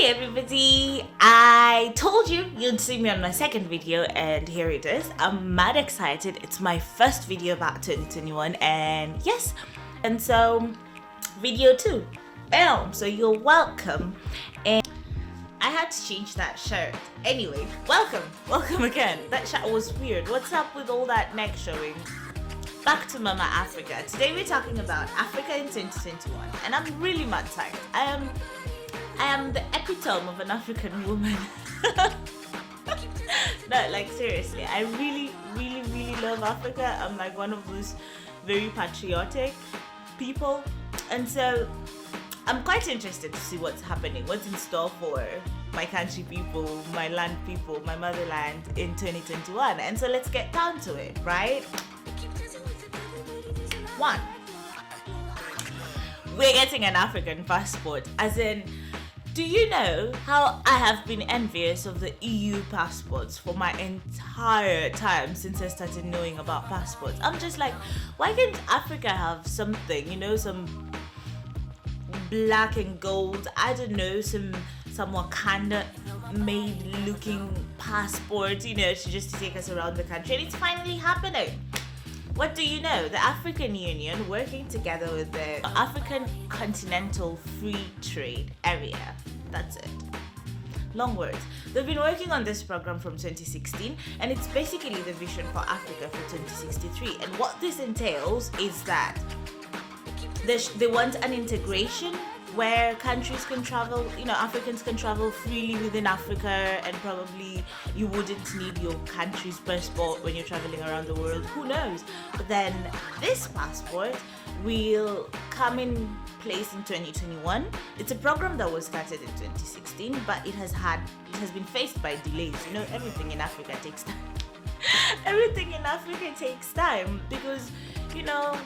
everybody, I told you you'd see me on my second video and here it is. I'm mad excited. It's my first video about 2021 and yes, and so video 2, bam, so you're welcome. And I had to change that shirt. Anyway, welcome again. That shirt was weird. What's up with all that neck showing? Back to Mama Africa. Today we're talking about Africa in 2021 and I'm really mad tired. I am the epitome of an African woman. No, like seriously, I really love Africa. I'm like one of those very patriotic people, and so I'm quite interested to see what's happening, what's in store for my country people, my land people, my motherland in 2021. And so let's get down to it, right? 1. We're getting an African passport, as in, do you know how I have been envious of the EU passports for my entire time since I started knowing about passports? I'm just like, why can't Africa have something, you know, some black and gold, I don't know, some Wakanda made looking passport, you know, to take us around the country, and it's finally happening. What do you know? The African Union, working together with the African Continental Free Trade Area. That's it. Long words. They've been working on this program from 2016 and it's basically the vision for Africa for 2063. And what this entails is that they want an integration where countries can travel, you know, Africans can travel freely within Africa, and probably you wouldn't need your country's passport when you're traveling around the world. Who knows? But then this passport will come in place in 2021. It's a program that was started in 2016, but it has been faced by delays. You know, everything in Africa takes time. Everything in Africa takes time because, you know,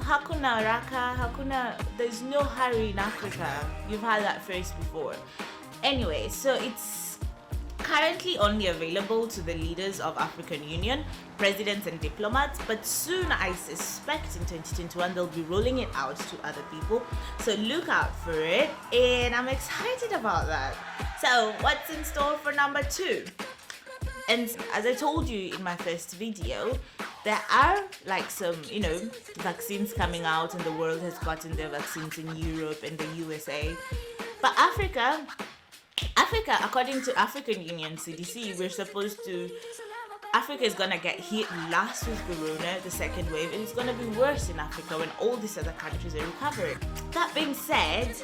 Hakuna Raka, there's no hurry in Africa. You've heard that phrase before. Anyway, so it's currently only available to the leaders of African Union, presidents and diplomats, but soon I suspect in 2021 they'll be rolling it out to other people. So look out for it, and I'm excited about that. So what's in store for number 2? And as I told you in my first video, there are like some, you know, vaccines coming out, and the world has gotten their vaccines in Europe and the USA. But Africa, according to African Union CDC, Africa is gonna get hit last with Corona, the second wave, and it's gonna be worse in Africa when all these other countries are recovering. That being said,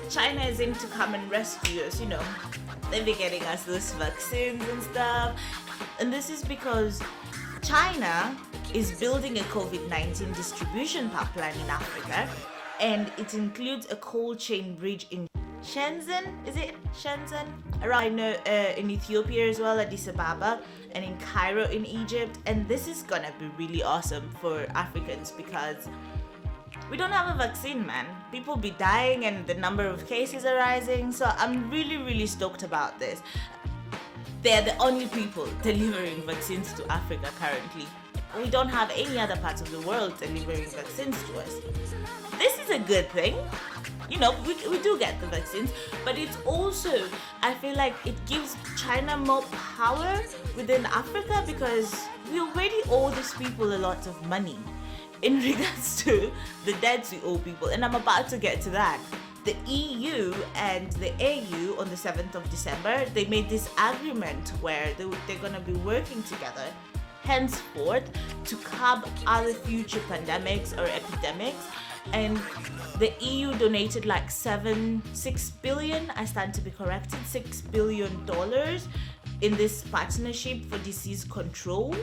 China is in to come and rescue us, you know. They'll be getting us those vaccines and stuff. And this is because China is building a COVID-19 distribution pipeline in Africa, and it includes a cold chain bridge in Shenzhen, is it Shenzhen? Around in Ethiopia as well, Addis Ababa, and in Cairo in Egypt. And this is gonna be really awesome for Africans because we don't have a vaccine, man. People be dying and the number of cases are rising. So I'm really stoked about this. They're the only people delivering vaccines to Africa currently. We don't have any other parts of the world delivering vaccines to us. This is a good thing. You know, we do get the vaccines, but it's also, I feel like it gives China more power within Africa because we already owe these people a lot of money in regards to the debts we owe people, and I'm about to get to that. The EU and the AU on the 7th of December, they made this agreement where they're going to be working together henceforth to curb other future pandemics or epidemics. And the EU donated like $6 billion, I stand to be corrected, $6 billion in this partnership for disease control.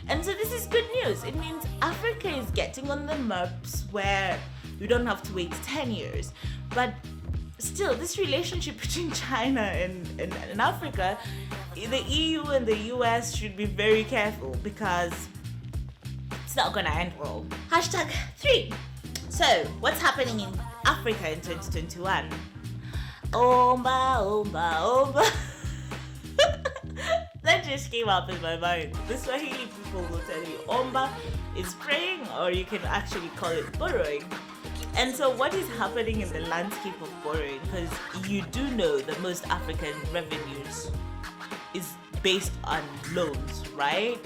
And so this is good news. It means Africa is getting on the maps where we don't have to wait 10 years. But still, this relationship between China and Africa, the EU and the US should be very careful because it's not gonna end well. Hashtag 3. So, what's happening in Africa in 2021? Omba, omba, omba. That just came up in my mind. The Swahili people will tell you Omba is praying, or you can actually call it borrowing. And so what is happening in the landscape of borrowing, because you do know that most African revenues is based on loans, right?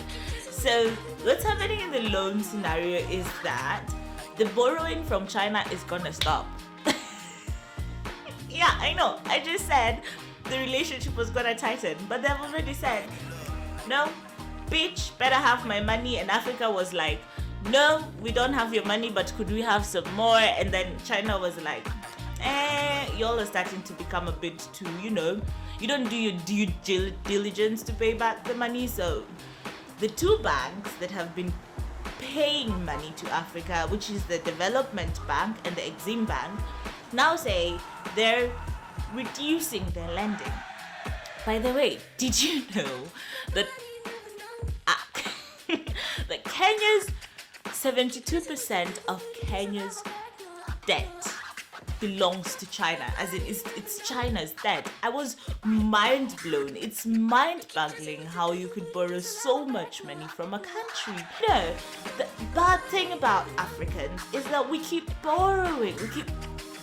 So what's happening in the loan scenario is that the borrowing from China is gonna stop. Yeah, I know. I just said the relationship was gonna tighten, but they've already said, no, bitch, better have my money. And Africa was like, no, we don't have your money, but could we have some more? And then China was like, y'all are starting to become a bit too, you don't do your due diligence to pay back the money. So the two banks that have been paying money to Africa, which is the Development Bank and the Exim Bank, now say they're reducing their lending. By the way, did you know that that Kenya's 72% of Kenya's debt belongs to China, as in it's China's debt? I was mind blown. It's mind-boggling how you could borrow so much money from a country. No, the bad thing about Africans is that we keep borrowing.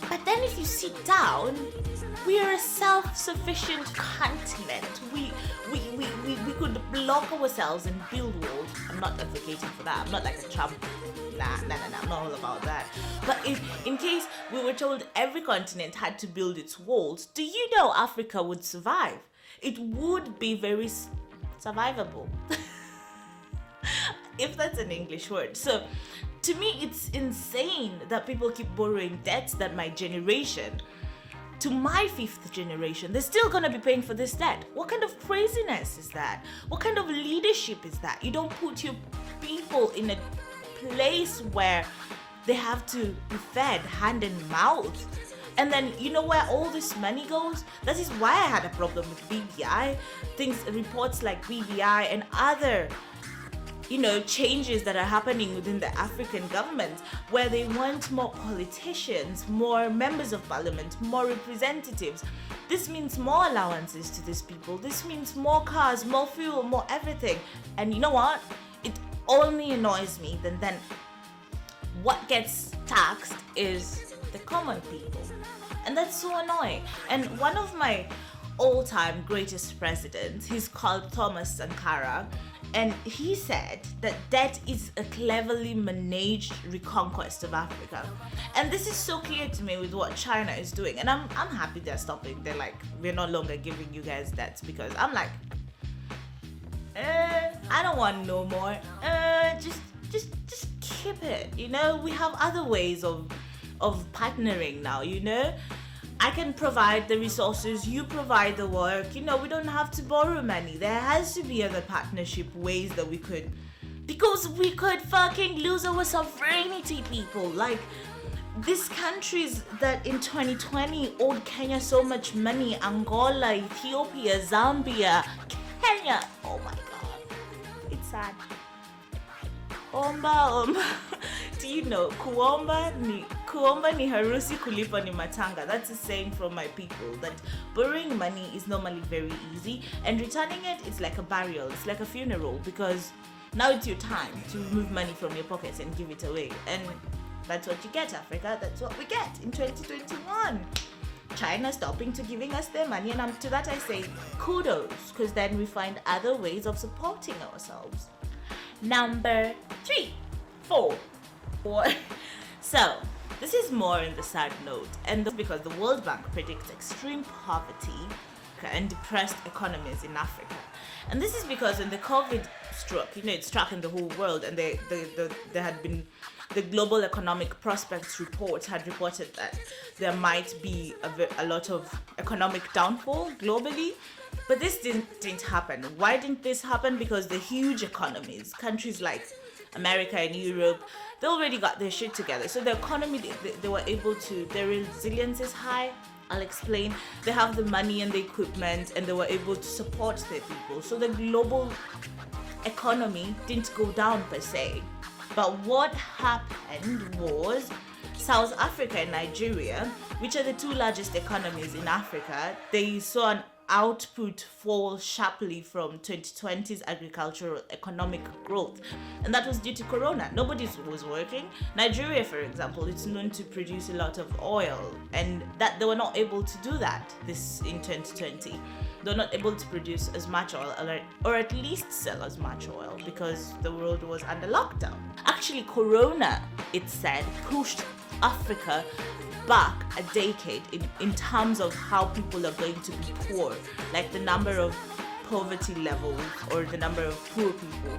But then if you sit down, we are a self-sufficient continent. We could block ourselves and build walls. I'm not advocating for that. I'm not like a Trump. Nah, I'm not all about that. But in case we were told every continent had to build its walls, do you know Africa would survive? It would be very survivable. If that's an English word. So to me, it's insane that people keep borrowing debts that my generation, to my fifth generation, they're still gonna be paying for this debt. What kind of craziness is that? What kind of leadership is that? You don't put your people in a place where they have to be fed hand and mouth. And then you know where all this money goes? That is why I had a problem with BBI. Reports like BBI and other changes that are happening within the African government, where they want more politicians, more members of parliament, more representatives. This means more allowances to these people. This means more cars, more fuel, more everything. And you know what? It only annoys me that then what gets taxed is the common people. And that's so annoying. And one of my all-time greatest presidents, he's called Thomas Sankara, and he said that debt is a cleverly managed reconquest of Africa. And this is so clear to me with what China is doing. And I'm happy they're stopping. They're like, we're no longer giving you guys debts, because I'm like, I don't want no more. Just keep it. We have other ways of partnering now, I can provide the resources, you provide the work. We don't have to borrow money. There has to be other partnership ways that we could, because we could fucking lose our sovereignty, people. Like, these countries that in 2020 owed Kenya so much money, Angola, Ethiopia, Zambia, Kenya. Oh my God. It's sad. Omba. Do you know, kuomba ni harusi, kulipa ni matanga. That's a saying from my people, that borrowing money is normally very easy, and returning it is like a burial. It's like a funeral, because now it's your time to remove money from your pockets and give it away. And that's what you get, Africa. That's what we get in 2021. China stopping to giving us their money, and to that I say kudos, because then we find other ways of supporting ourselves. Number 3, 4. So this is more in the sad note, and that's because the World Bank predicts extreme poverty and depressed economies in Africa. And this is because when the COVID struck, it struck in the whole world, and there had been, the Global Economic Prospects Report had reported that there might be a lot of economic downfall globally. But this didn't happen. Why didn't this happen? Because the huge economies, countries like America and Europe, they already got their shit together. So the economy, they were able to, their resilience is high. I'll explain. They have the money and the equipment, and they were able to support their people. So the global economy didn't go down per se. But what happened was South Africa and Nigeria, which are the two largest economies in Africa, they saw an output fall sharply from 2020's agricultural economic growth, and that was due to corona. Nobody was working. Nigeria, for example, it's known to produce a lot of oil, and that they were not able to do that this in 2020. They're not able to produce as much oil, or at least sell as much oil, because the world was under lockdown. Actually, corona, it said, pushed Africa back a decade in terms of how people are going to be poor, like the number of poverty levels or the number of poor people.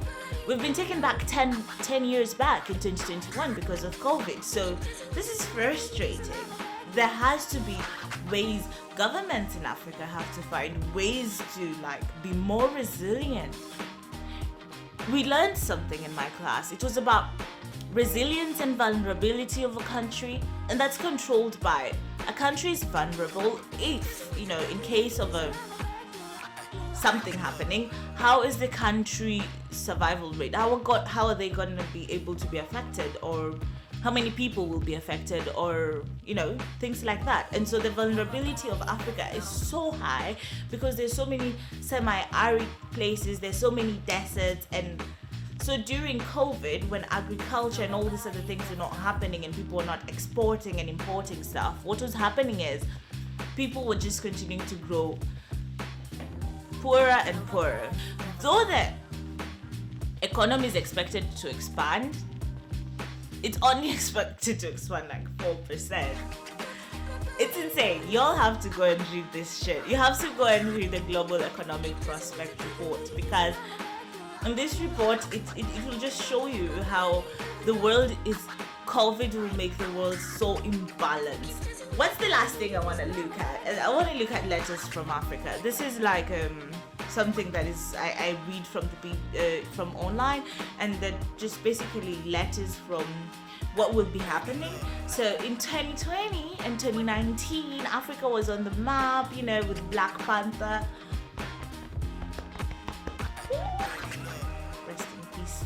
We've been taken back 10 years back in 2021 because of COVID. So this is frustrating. There has to be ways, governments in Africa have to find ways to be more resilient. We learned something in my class. It was about resilience and vulnerability of a country, and that's controlled by a country is vulnerable if, in case of something happening, how is the country survival rate? How are they going to be able to be affected, or how many people will be affected, or things like that. And so the vulnerability of Africa is so high because there's so many semi-arid places, there's so many deserts. And so during COVID, when agriculture and all these other things are not happening and people are not exporting and importing stuff, what was happening is people were just continuing to grow poorer and poorer. Though the economy is expected to expand, it's only expected to expand 4%. It's insane. Y'all have to go and read this shit. You have to go and read the Global Economic Prospect Report, because in this report, it will just show you how the world COVID will make the world so imbalanced. What's the last thing I want to look at? I want to look at letters from Africa. This is something that is I read from online, and that just basically letters from what will be happening. So in 2020 and 2019, Africa was on the map, with Black Panther. Rest in peace.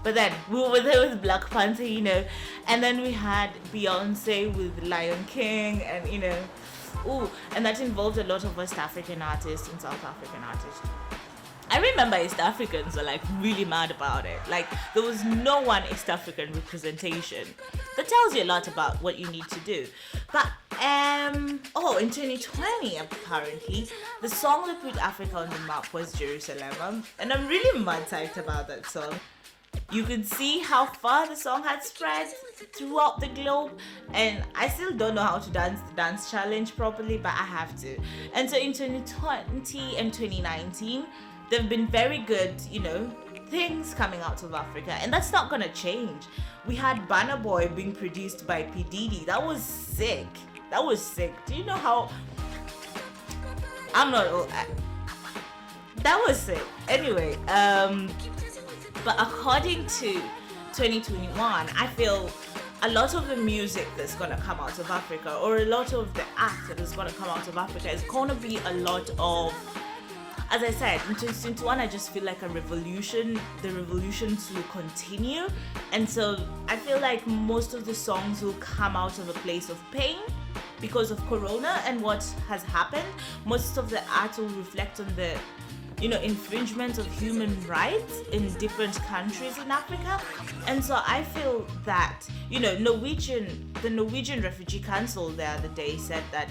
But then we were there with Black Panther, and then we had Beyonce with Lion King, and and that involved a lot of West African artists and South African artists. I remember East Africans were really mad about it. There was no one East African representation. That tells you a lot about what you need to do. But in 2020, apparently, the song that put Africa on the map was Jerusalem, and I'm really mad psyched about that song. You could see how far the song had spread throughout the globe, and I still don't know how to dance the dance challenge properly, but I have to. And so in 2020 and 2019, there have been very good, things coming out of Africa, and that's not gonna change. We had Burna Boy being produced by P. Diddy. That was sick. Do you know how? That was sick. Anyway, but according to 2021, I feel a lot of the music that's going to come out of Africa, or a lot of the art that is going to come out of Africa, is going to be a lot of, as I said, in 2021, I just feel like the revolutions will continue. And so I feel like most of the songs will come out of a place of pain because of Corona and what has happened. Most of the art will reflect on the infringement of human rights in different countries in Africa. And so I feel that, the Norwegian Refugee Council the other day said that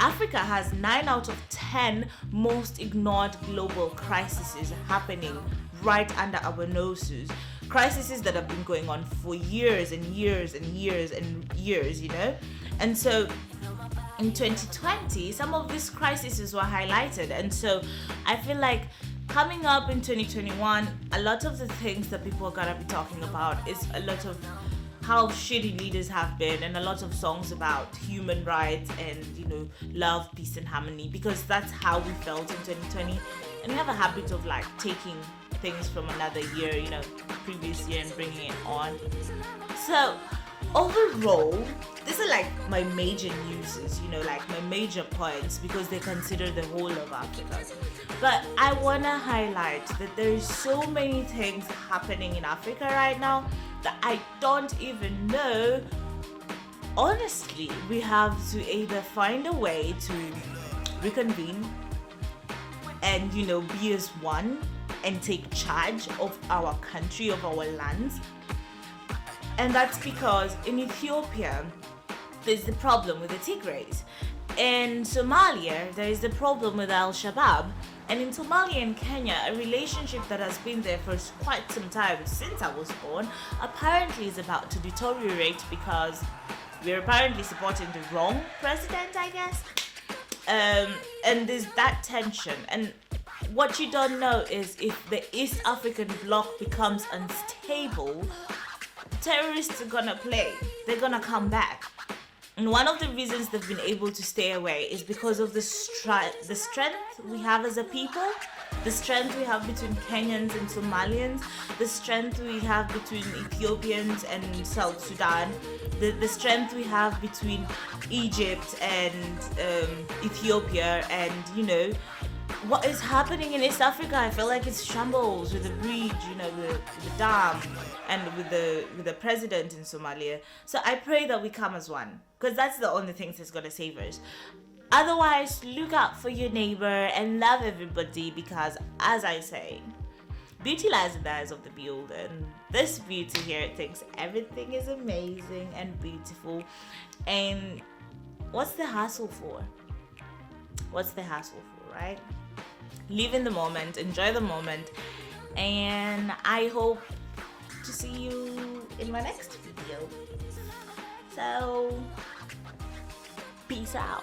Africa has 9 out of 10 most ignored global crises happening right under our noses. Crises that have been going on for years and years and years and years, And so in 2020, some of these crises were highlighted. And so I feel like coming up in 2021, a lot of the things that people are gonna be talking about is a lot of how shitty leaders have been, and a lot of songs about human rights and, love, peace and harmony, because that's how we felt in 2020. And we have a habit of taking things from another year, previous year, and bringing it on. So overall, these are my major newses, my major points, because they consider the whole of Africa. But I want to highlight that there is so many things happening in Africa right now that I don't even know. Honestly, we have to either find a way to reconvene and, you know, be as one and take charge of our country, of our lands. And that's because in Ethiopia, there's the problem with the Tigrays. In Somalia, there is the problem with Al-Shabaab. And in Somalia and Kenya, a relationship that has been there for quite some time, since I was born, apparently is about to deteriorate because we're apparently supporting the wrong president, I guess. And there's that tension. And what you don't know is if the East African bloc becomes unstable, terrorists are gonna play. They're gonna come back. And one of the reasons they've been able to stay away is because of the strength we have as a people, the strength we have between Kenyans and Somalians, the strength we have between Ethiopians and South Sudan, the strength we have between Egypt and Ethiopia, and, you know, what is happening in East Africa, I feel like it's shambles with the bridge, you know, the dam, and with the president in Somalia. So I pray that we come as one, because that's the only thing that's gonna save us. Otherwise, look out for your neighbor and love everybody, because, as I say, beauty lies in the eyes of the beholder, and this beauty here thinks everything is amazing and beautiful. And what's the hassle for? What's the hassle for, right? Live in the moment, enjoy the moment, and I hope to see you in my next video. So, peace out.